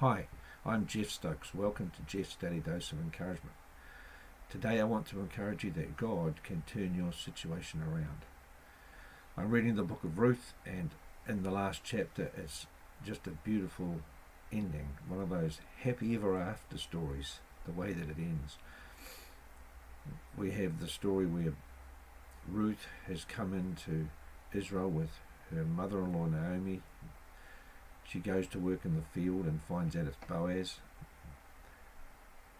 Hi, I'm Jeff Stokes. Welcome to Jeff's Daily Dose of Encouragement. Today I want to encourage you that God can turn your situation around. I'm reading the book of Ruth, and in the last chapter it's just a beautiful ending, one of those happy ever after stories, the way that it ends. We have the story where Ruth has come into Israel with her mother-in-law Naomi. She goes to work in the field and finds out it's Boaz.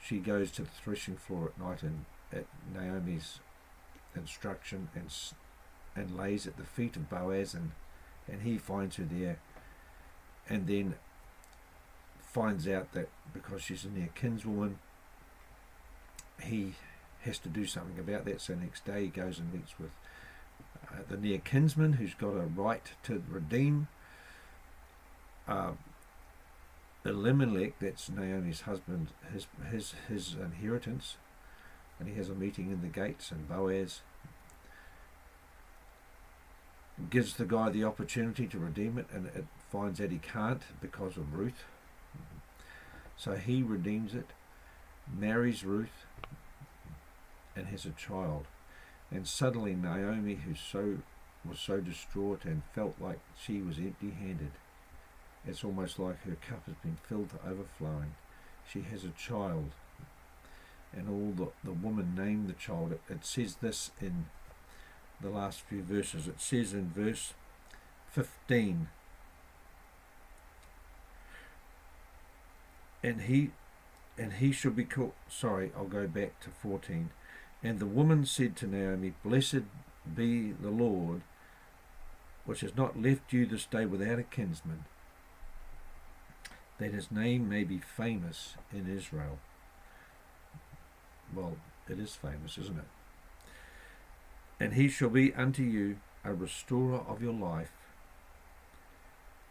She goes to the threshing floor at night and at Naomi's instruction and lays at the feet of Boaz, and he finds her there, and then finds out that because she's a near kinswoman, he has to do something about that. So next day he goes and meets with the near kinsman who's got a right to redeem Elimelech, that's Naomi's husband, his inheritance, and he has a meeting in the gates, and Boaz gives the guy the opportunity to redeem it, and it finds out he can't because of Ruth. So he redeems it, marries Ruth, and has a child. And suddenly Naomi, was so distraught and felt like she was empty-handed, it's almost like her cup has been filled to overflowing. She has a child, and all the woman named the child. It says this in the last few verses. It says in verse 15, and he shall be called, I'll go back to 14. And the woman said to Naomi, Blessed be the Lord, which has not left you this day without a kinsman, that his name may be famous in Israel. Well, it is famous, isn't it? And he shall be unto you a restorer of your life,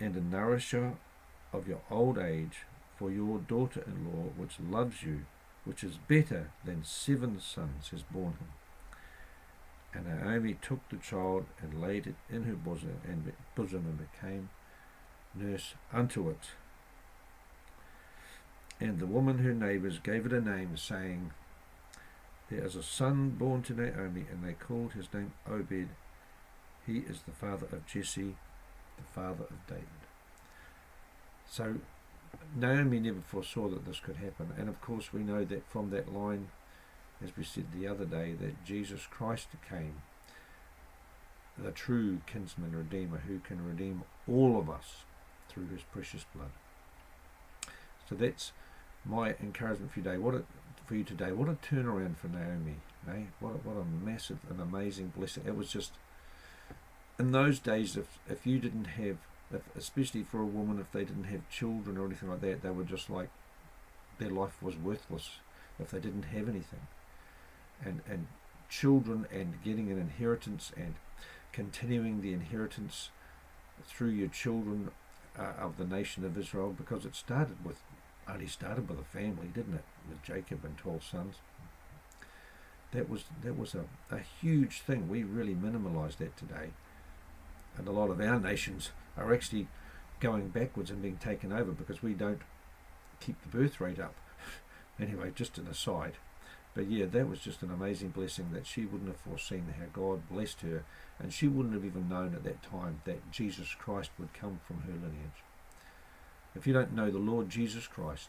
and a nourisher of your old age, for your daughter-in-law, which loves you, which is better than 7 sons, has borne him. And Naomi took the child and laid it in her bosom and became nurse unto it. And the woman, her neighbours, gave it a name, saying, There is a son born to Naomi, and they called his name Obed. He is the father of Jesse, the father of David. So Naomi never foresaw that this could happen. And of course we know that from that line, as we said the other day, that Jesus Christ came, the true kinsman redeemer, who can redeem all of us through his precious blood. So that's my encouragement for you today. What a turnaround for Naomi, eh? What a massive and amazing blessing. It was just, in those days, if you didn't have, especially for a woman, if they didn't have children or anything like that, they were just like, their life was worthless if they didn't have anything. And children and getting an inheritance and continuing the inheritance through your children of the nation of Israel, because it only started with a family, didn't it? With Jacob and 12 sons. That was a huge thing. We really minimalize that today. And a lot of our nations are actually going backwards and being taken over because we don't keep the birth rate up. Anyway, just an aside. But yeah, that was just an amazing blessing that she wouldn't have foreseen, how God blessed her, and she wouldn't have even known at that time that Jesus Christ would come from her lineage. If you don't know the Lord Jesus Christ,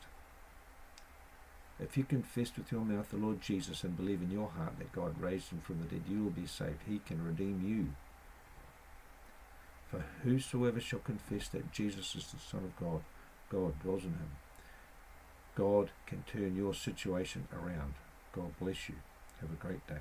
if you confess with your mouth the Lord Jesus and believe in your heart that God raised him from the dead, you will be saved. He can redeem you. For whosoever shall confess that Jesus is the Son of God, God dwells in him. God can turn your situation around. God bless you. Have a great day.